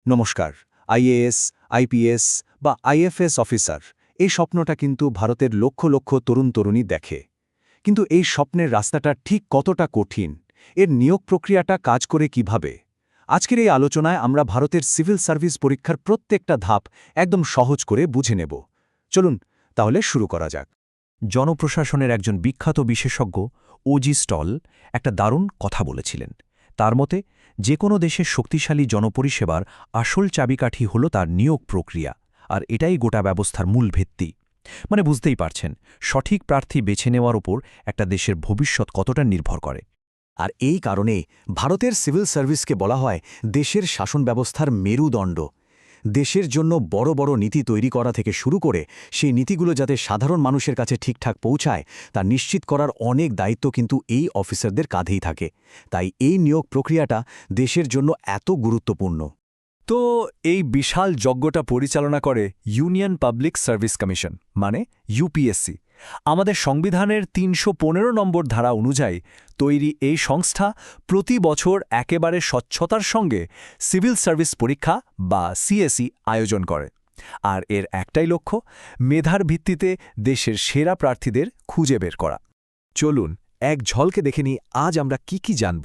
নমস্কার। IAS, IPS বা IFS officer এই স্বপ্নটা কিন্তু ভারতের লক্ষ লক্ষ তরুণ-তরুণী দেখে। কিন্তু এই স্বপ্নের রাস্তাটা ঠিক কতটা কঠিন, এর নিয়োগ প্রক্রিয়াটা কাজ করে কিভাবে? আজকের এই আলোচনায় আমরা ভারতের সিভিল সার্ভিস পরীক্ষার প্রত্যেকটা ধাপ একদম সহজ করে বুঝে নেব। চলুন তাহলে শুরু করা যাক। জনপ্রশাসনের একজন বিখ্যাত বিশেষজ্ঞ ওজি স্টল একটা দারুণ কথা বলেছিলেন। তার মতে যে কোনো দেশের শক্তিশালী জনপরিষেবার আসল চাবিকাঠি হল তার নিয়োগ প্রক্রিয়া, আর এটাই গোটা ব্যবস্থার মূল ভিত্তি। মানে বুঝতেই পারছেন, সঠিক প্রার্থী বেছে নেওয়ার ওপর একটা দেশের ভবিষ্যৎ কতটা নির্ভর করে। আর এই কারণে ভারতের সিভিল সার্ভিসকে বলা হয় দেশের শাসন ব্যবস্থার মেরুদণ্ড। দেশের জন্য বড় বড় নীতি তৈরি করা থেকে শুরু করে সেই নীতিগুলো যাতে সাধারণ মানুষের কাছে ঠিকঠাক পৌঁছায় তা নিশ্চিত করার অনেক দায়িত্ব কিন্তু এই অফিসারদের কাঁধেই থাকে। তাই এই নিয়োগ প্রক্রিয়াটা দেশের জন্য এত গুরুত্বপূর্ণ। তো এই বিশাল যজ্ঞটা পরিচালনা করে ইউনিয়ন পাবলিক সার্ভিস কমিশন, মানে ইউপিএসসি। আমাদের সংবিধানের ৩১৫ নম্বর ধারা অনুযায়ী তৈরি এই সংস্থা প্রতি বছর একেবারে স্বচ্ছতার সঙ্গে সিভিল সার্ভিস পরীক্ষা বা সিএসই আয়োজন করে। আর এর একটাই লক্ষ্য, মেধার ভিত্তিতে দেশের সেরা প্রার্থীদের খুঁজে বের করা। চলুন এক ঝলকে দেখে নিই আজ আমরা কি জানব।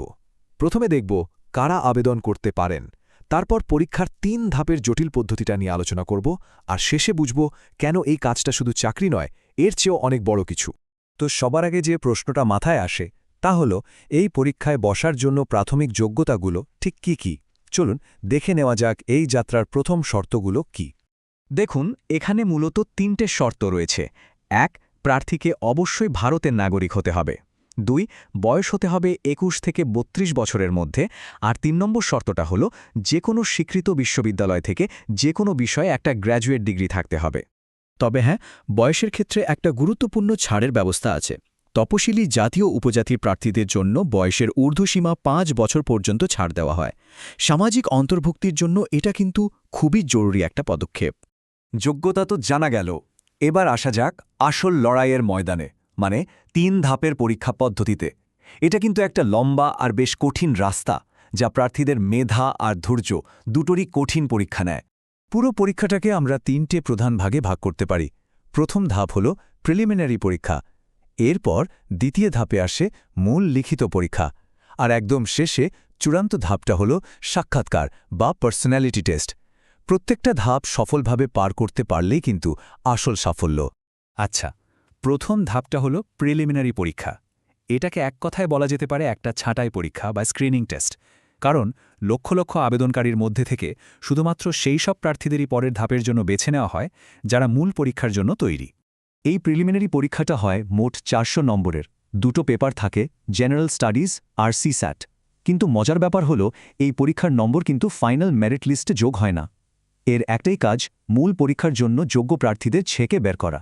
প্রথমে দেখব কারা আবেদন করতে পারেন, তারপর পরীক্ষার ৩ ধাপের জটিল পদ্ধতিটা নিয়ে আলোচনা করব, আর শেষে বুঝব কেন এই কাজটা শুধু চাকরি নয়, এর চেয়েও অনেক বড় কিছু। তো সবার আগে যে প্রশ্নটা মাথায় আসে তা হল, এই পরীক্ষায় বসার জন্য প্রাথমিক যোগ্যতাগুলো ঠিক কি? চলুন দেখে নেওয়া যাক এই যাত্রার প্রথম শর্তগুলো কি। দেখুন, এখানে মূলত ৩টে শর্ত রয়েছে। ১. প্রার্থীকে অবশ্যই ভারতের নাগরিক হতে হবে। ২. বয়স হতে হবে ২১ থেকে ৩২ বছরের মধ্যে। আর ৩ নম্বর শর্তটা হল যে কোনো স্বীকৃত বিশ্ববিদ্যালয় থেকে যে কোনো বিষয়ে একটা গ্র্যাজুয়েট ডিগ্রি থাকতে হবে। তবে হ্যাঁ, বয়সের ক্ষেত্রে একটা গুরুত্বপূর্ণ ছাড়ের ব্যবস্থা আছে। তপশিলি জাতীয় উপজাতির প্রার্থীদের জন্য বয়সের ঊর্ধ্বসীমা ৫ বছর পর্যন্ত ছাড় দেওয়া হয়। সামাজিক অন্তর্ভুক্তির জন্য এটা কিন্তু খুবই জরুরি একটা পদক্ষেপ। যোগ্যতা তো জানা গেল, এবার আসা যাক আসল লড়াইয়ের ময়দানে, মানে ৩ ধাপের পরীক্ষা পদ্ধতিতে। এটা কিন্তু একটা লম্বা আর বেশ কঠিন রাস্তা, যা প্রার্থীদের মেধা আর ধৈর্য দুটোরই কঠিন পরীক্ষা নেয়। পুরো পরীক্ষাটাকে আমরা ৩টে প্রধান ভাগে ভাগ করতে পারি। প্রথম ধাপ হল প্রিলিমিনারি পরীক্ষা, এরপর দ্বিতীয় ধাপে আসে মূল লিখিত পরীক্ষা, আর একদম শেষে চূড়ান্ত ধাপটা হল সাক্ষাৎকার বা পার্সোনালিটি টেস্ট। প্রত্যেকটা ধাপ সফলভাবে পার করতে পারলেই কিন্তু আসল সাফল্য। আচ্ছা, প্রথম ধাপটা হলো প্রিলিমিনারি পরীক্ষা। এটাকে এক কথায় বলা যেতে পারে একটা ছাঁটাই পরীক্ষা বা স্ক্রিনিং টেস্ট। কারণ লক্ষ লক্ষ আবেদনকারীর মধ্যে থেকে শুধুমাত্র সেই সব প্রার্থীদেরই পরের ধাপের জন্য বেছে নেওয়া হয় যারা মূল পরীক্ষার জন্য তৈরি। এই প্রিলিমিনারি পরীক্ষাটা হয় মোট ৪০০ নম্বরের। 2টো পেপার থাকে, জেনারেল স্টাডিজ আর সিস্যাট। কিন্তু মজার ব্যাপার হলো, এই পরীক্ষার নম্বর কিন্তু ফাইনাল মেরিট লিস্টে যোগ হয় না। এর একটাই কাজ, মূল পরীক্ষার জন্য যোগ্য প্রার্থীদের ছেঁকে বের করা।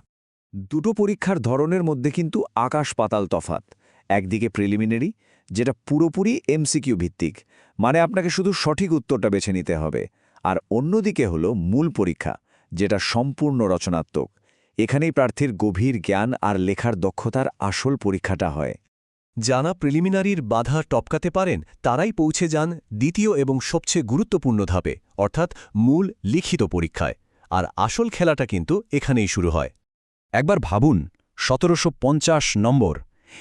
দুটো পরীক্ষার ধরনের মধ্যে কিন্তু আকাশ পাতাল তফাত। একদিকে প্রিলিমিনারি, যেটা পুরোপুরি এমসিকিউ ভিত্তিক, মানে আপনাকে শুধু সঠিক উত্তরটা বেছে নিতে হবে। আর অন্যদিকে হলো মূল পরীক্ষা, যেটা সম্পূর্ণ রচনাত্মক। এখানেই প্রার্থীর গভীর জ্ঞান আর লেখার দক্ষতার আসল পরীক্ষাটা হয়। যারা প্রিলিমিনারির বাধা টপকাতে পারেন তারাই পৌঁছে যান দ্বিতীয় এবং সবচেয়ে গুরুত্বপূর্ণ ধাপে, অর্থাৎ মূল লিখিত পরীক্ষায়। আর আসল খেলাটা কিন্তু এখানেই শুরু হয়। একবার ভাবুন, ১৭৫০ নম্বর।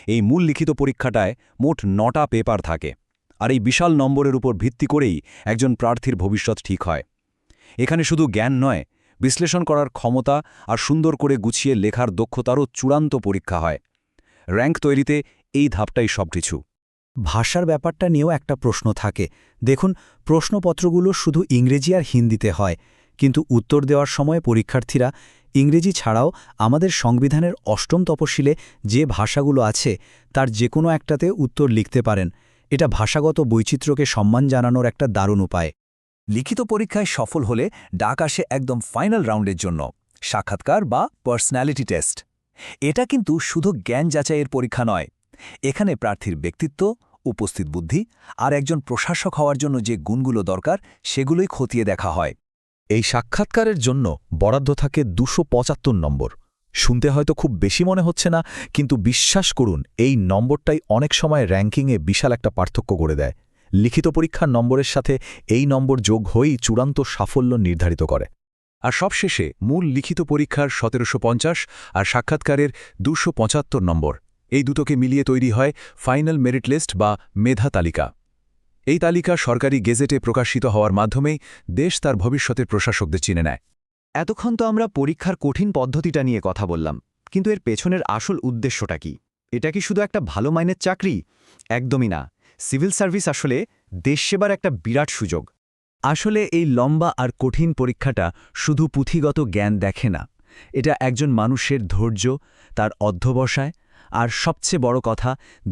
এই মূল লিখিত পরীক্ষাটায় মোট ৯টা পেপার থাকে, আর এই বিশাল নম্বরের উপর ভিত্তি করেই একজন প্রার্থীর ভবিষ্যৎ ঠিক হয়। এখানে শুধু জ্ঞান নয়, বিশ্লেষণ করার ক্ষমতা আর সুন্দর করে গুছিয়ে লেখার দক্ষতারও চূড়ান্ত পরীক্ষা হয়। র্যাঙ্ক তৈরিতে এই ধাপটাই সবকিছু। ভাষার ব্যাপারটা নিয়েও একটা প্রশ্ন থাকে। দেখুন, প্রশ্নপত্রগুলো শুধু ইংরেজি আর হিন্দিতে হয়, কিন্তু উত্তর দেওয়ার সময় পরীক্ষার্থীরা ইংরেজি ছাড়াও আমাদের সংবিধানের ৮ম তপশিলে যে ভাষাগুলো আছে তার যে কোনো একটাতে উত্তর লিখতে পারেন। এটা ভাষাগত বৈচিত্র্যকে সম্মান জানানোর একটা দারুণ উপায়। লিখিত পরীক্ষায় সফল হলে ডাক আসে একদম ফাইনাল রাউন্ডের জন্য, সাক্ষাৎকার বা পার্সোনালিটি টেস্ট। এটা কিন্তু শুধু জ্ঞান যাচাইয়ের পরীক্ষা নয়, এখানে প্রার্থীর ব্যক্তিত্ব, উপস্থিত বুদ্ধি আর একজন প্রশাসক হওয়ার জন্য যে গুণগুলো দরকার সেগুলোই খতিয়ে দেখা হয়। এই সাক্ষাৎকারের জন্য বরাদ্দ থাকে ২৭৫ নম্বর। শুনতে হয়তো খুব বেশি মনে হচ্ছে না, কিন্তু বিশ্বাস করুন এই নম্বরটাই অনেক সময় র্যাঙ্কিংয়ে বিশাল একটা পার্থক্য করে দেয়। লিখিত পরীক্ষার নম্বরের সাথে এই নম্বর যোগ হয়েই চূড়ান্ত সাফল্য নির্ধারিত করে। আর সবশেষে মূল লিখিত পরীক্ষার 1750 আর সাক্ষাৎকারের 275 নম্বর, এই দুটোকে মিলিয়ে তৈরি হয় ফাইনাল মেরিট লিস্ট বা মেধা তালিকা। এই তালিকা সরকারি গেজেটে প্রকাশিত হওয়ার মাধ্যমেই দেশ তার ভবিষ্যতের প্রশাসকদের চিনে নেয়। এতক্ষণ তো আমরা পরীক্ষার কঠিন পদ্ধতিটা নিয়ে কথা বললাম, কিন্তু এর পেছনের আসল উদ্দেশ্যটা কি? এটা কি শুধু একটা ভালো মাইনের চাকরি? একদমই না। সিভিল সার্ভিস আসলে দেশ সেবার একটা বিরাট সুযোগ। আসলে এই লম্বা আর কঠিন পরীক্ষাটা শুধু পুঁথিগত জ্ঞান দেখে না, এটা একজন মানুষের ধৈর্য, তার অধ্যবসায় আর সবচেয়ে বড় কথা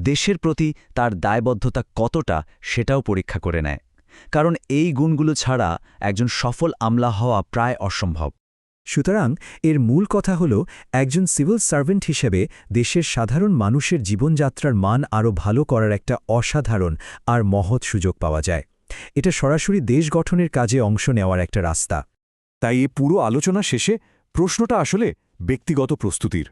দেশের প্রতি তার দায়বদ্ধতা কতটা সেটাও পরীক্ষা করে নেয়। কারণ এই গুণগুলো ছাড়া একজন সফল আমলা হওয়া প্রায় অসম্ভব। সুতরাং এর মূল কথা হল একজন সিভিল সার্ভেন্ট হিসেবে দেশের সাধারণ মানুষের জীবনযাত্রার মান আরও ভালো করার একটা অসাধারণ আর মহৎ সুযোগ পাওয়া যায়। এটা সরাসরি দেশ গঠনের কাজে অংশ নেওয়ার একটা রাস্তা। তাই এই পুরো আলোচনা শেষে প্রশ্নটা আসলে ব্যক্তিগত প্রস্তুতির।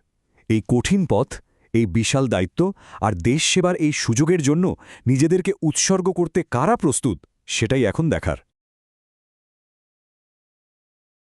এই কঠিন পথ, এই বিশাল দায়িত্ব আর দেশ সেবার এই সুযোগের জন্য নিজেদেরকে উৎসর্গ করতে কারা প্রস্তুত, সেটাই এখন দেখার।